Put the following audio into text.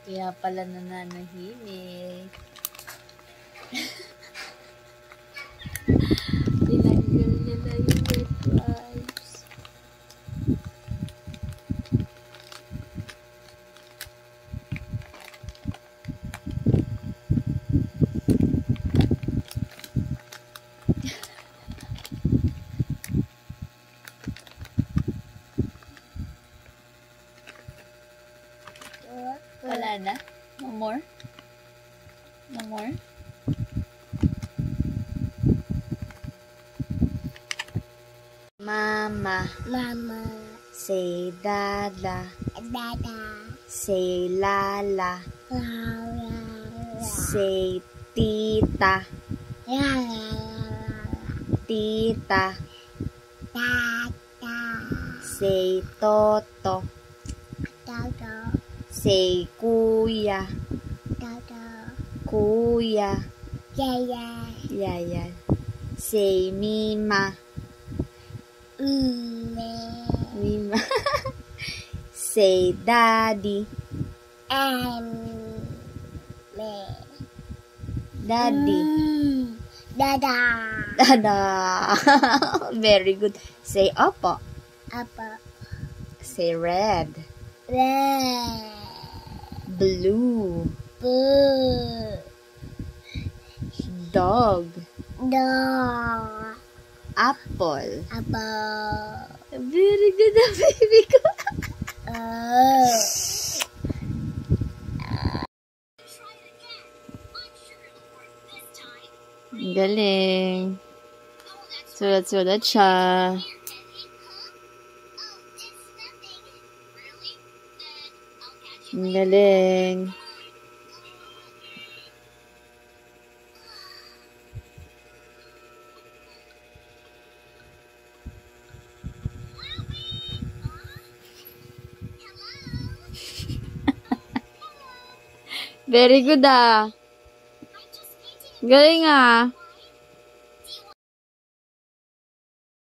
Kaya pala nananahimik. Tinanggal nila yung wet wipes. Wala na? No more? No more? Mama. Mama. Say dada. Dada. Say lala. Lala. Say tita. Lala. Tita. Tata. Say toto. Toto. Say kuya. Toto. Kuya. Yaya. Yaya. Say mima. Mima. Say daddy. Me. Daddy. Dada. Dada. Very good. Say opo. Apa. Say red. Red. Blue. Blue. Dog. Dog. Apple. Apple. Very good, baby ko. Galing. Sulat-sulat siya. Galing. Very good ah. Galing ah.